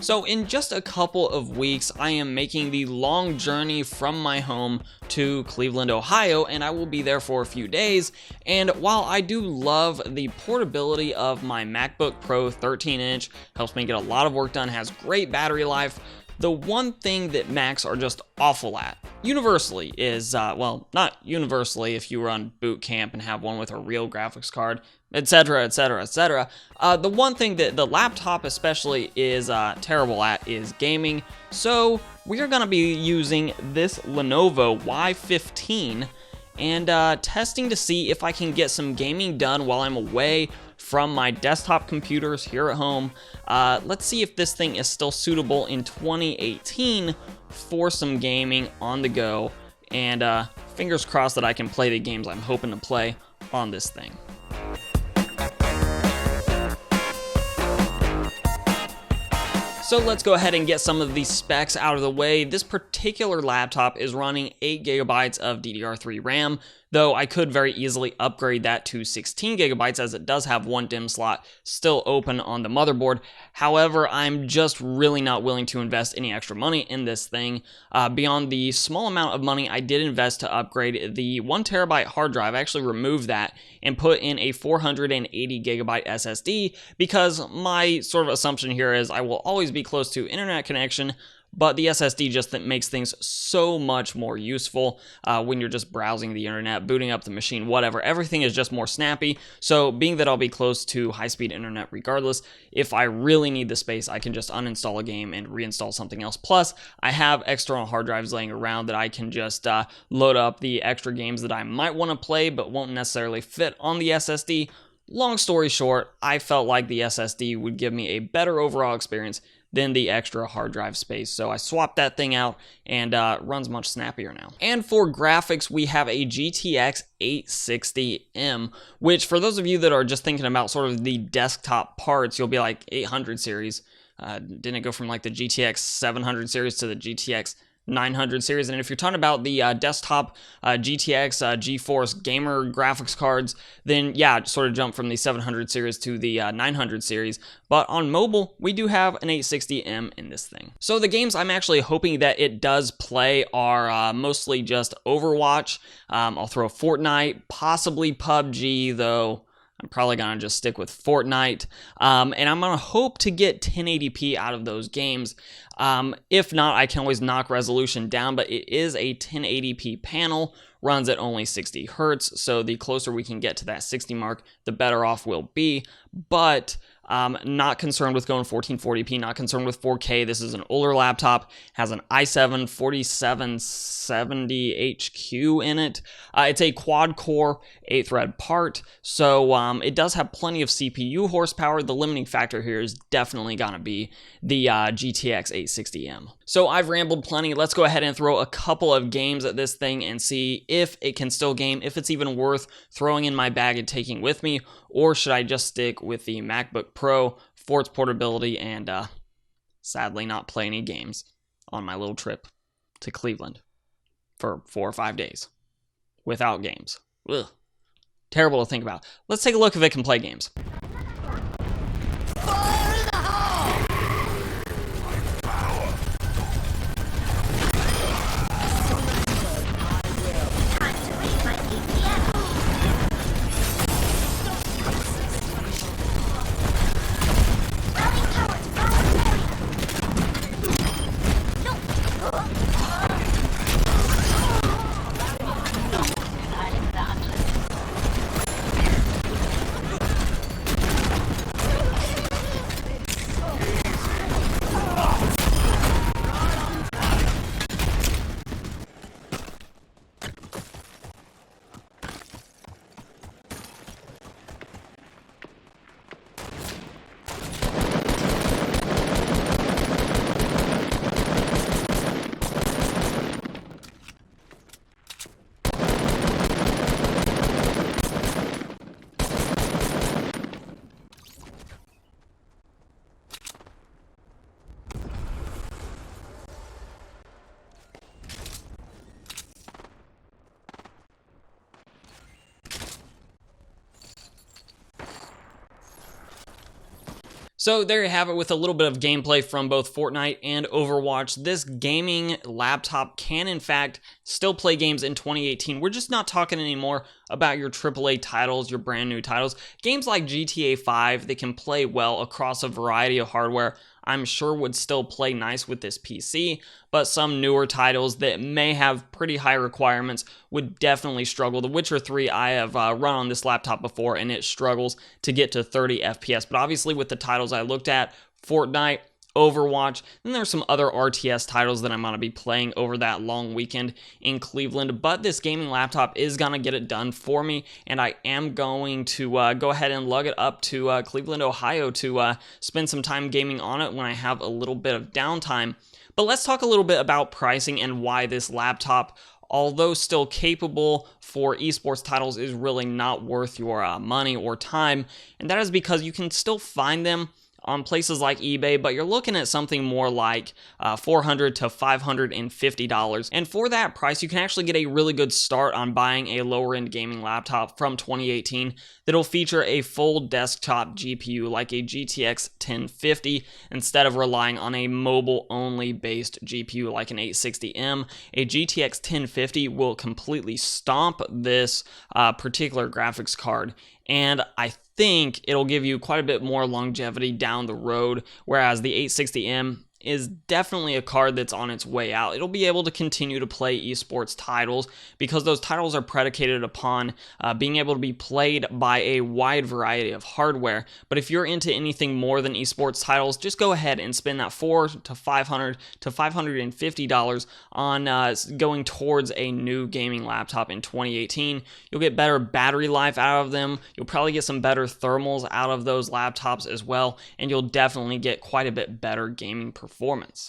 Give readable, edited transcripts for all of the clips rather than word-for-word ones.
So in just a couple of weeks, I am making the long journey from my home to Cleveland, Ohio, and I will be there for a few days. And while I do love the portability of my MacBook Pro 13-inch, helps me get a lot of work done, has great battery life, the one thing that Macs are just awful at, universally, is, well, not universally if you run boot camp and have one with a real graphics card, etc., etc., etc. The one thing that the laptop especially is terrible at is gaming. So we are going to be using this Lenovo Y15 and testing to see if I can get some gaming done while I'm away from my desktop computers here at home. Let's see if this thing is still suitable in 2018 for some gaming on the go, and fingers crossed that I can play the games I'm hoping to play on this thing. So let's go ahead and get some of these specs out of the way. This particular laptop is running 8GB of DDR3 RAM, though I could very easily upgrade that to 16GB as it does have one DIMM slot still open on the motherboard. However, I'm just really not willing to invest any extra money in this thing. Beyond the small amount of money I did invest to upgrade the 1TB hard drive, I actually removed that and put in a 480GB SSD because my sort of assumption here is I will always be close to internet connection, but the SSD just makes things so much more useful when you're just browsing the internet, booting up the machine, whatever. Everything is just more snappy. So being that I'll be close to high-speed internet regardless, if I really need the space, I can just uninstall a game and reinstall something else. Plus, I have external hard drives laying around that I can just load up the extra games that I might want to play but won't necessarily fit on the SSD. Long story short, I felt like the SSD would give me a better overall experience than the extra hard drive space. So I swapped that thing out and runs much snappier now. And for graphics, we have a GTX 860M, which for those of you that are just thinking about sort of the desktop parts, you'll be like 800 series. Didn't it go from like the GTX 700 series to the GTX 900 series? And if you're talking about the desktop GTX GeForce gamer graphics cards, then yeah, sort of jump from the 700 series to the 900 series. But on mobile, we do have an 860M in this thing. So the games I'm actually hoping that it does play are mostly just Overwatch. I'll throw Fortnite, possibly PUBG, though I'm probably going to just stick with Fortnite, and I'm going to hope to get 1080p out of those games. If not, I can always knock resolution down, but it is a 1080p panel, runs at only 60 hertz, so the closer we can get to that 60 mark, the better off we'll be. But not concerned with going 1440p, not concerned with 4K. This is an older laptop, has an i7 4770HQ in it. It's a quad-core, 8-thread part, so it does have plenty of CPU horsepower. The limiting factor here is definitely going to be the GTX 860M. So I've rambled plenty. Let's go ahead and throw a couple of games at this thing and see if it can still game, if it's even worth throwing in my bag and taking with me, or should I just stick with the MacBook Pro for its portability and sadly not play any games on my little trip to Cleveland for 4 or 5 days without games. Ugh. Terrible to think about. Let's take a look if it can play games. So there you have it with a little bit of gameplay from both Fortnite and Overwatch. This gaming laptop can in fact still play games in 2018. We're just not talking anymore about your AAA titles, your brand new titles. Games like GTA 5, they can play well across a variety of hardware. I'm sure would still play nice with this PC, but some newer titles that may have pretty high requirements would definitely struggle. The Witcher 3 I have run on this laptop before, and it struggles to get to 30 FPS. But obviously with the titles I looked at, Fortnite, Overwatch, then there's some other RTS titles that I'm going to be playing over that long weekend in Cleveland, but this gaming laptop is going to get it done for me, and I am going to go ahead and lug it up to Cleveland, Ohio to spend some time gaming on it when I have a little bit of downtime. But let's talk a little bit about pricing and why this laptop, although still capable for esports titles, is really not worth your money or time, and that is because you can still find them on places like eBay, but you're looking at something more like $400 to $550. And for that price, you can actually get a really good start on buying a lower-end gaming laptop from 2018 that'll feature a full desktop GPU like a GTX 1050 instead of relying on a mobile-only based GPU like an 860M. A GTX 1050 will completely stomp this particular graphics card, and I think it'll give you quite a bit more longevity down the road, whereas the 860M is definitely a card that's on its way out. It'll be able to continue to play esports titles because those titles are predicated upon being able to be played by a wide variety of hardware. But if you're into anything more than esports titles, just go ahead and spend that $400 to $500 to $550 on going towards a new gaming laptop in 2018. You'll get better battery life out of them. You'll probably get some better thermals out of those laptops as well, and you'll definitely get quite a bit better gaming performance.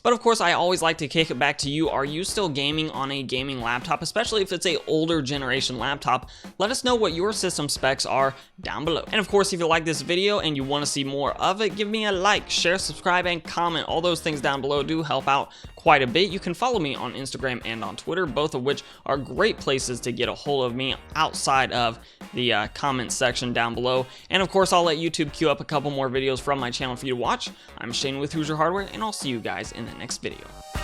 But of course, I always like to kick it back to you. Are you still gaming on a gaming laptop, especially if it's a older generation laptop? Let us know what your system specs are down below. And of course, if you like this video and you want to see more of it, give me a like, share, subscribe, and comment. All those things down below do help out quite a bit. You can follow me on Instagram and on Twitter, both of which are great places to get a hold of me outside of the comment section down below. And of course, I'll let YouTube queue up a couple more videos from my channel for you to watch. I'm Shane with Hoosier Hardware, and I'll see you guys in the next video.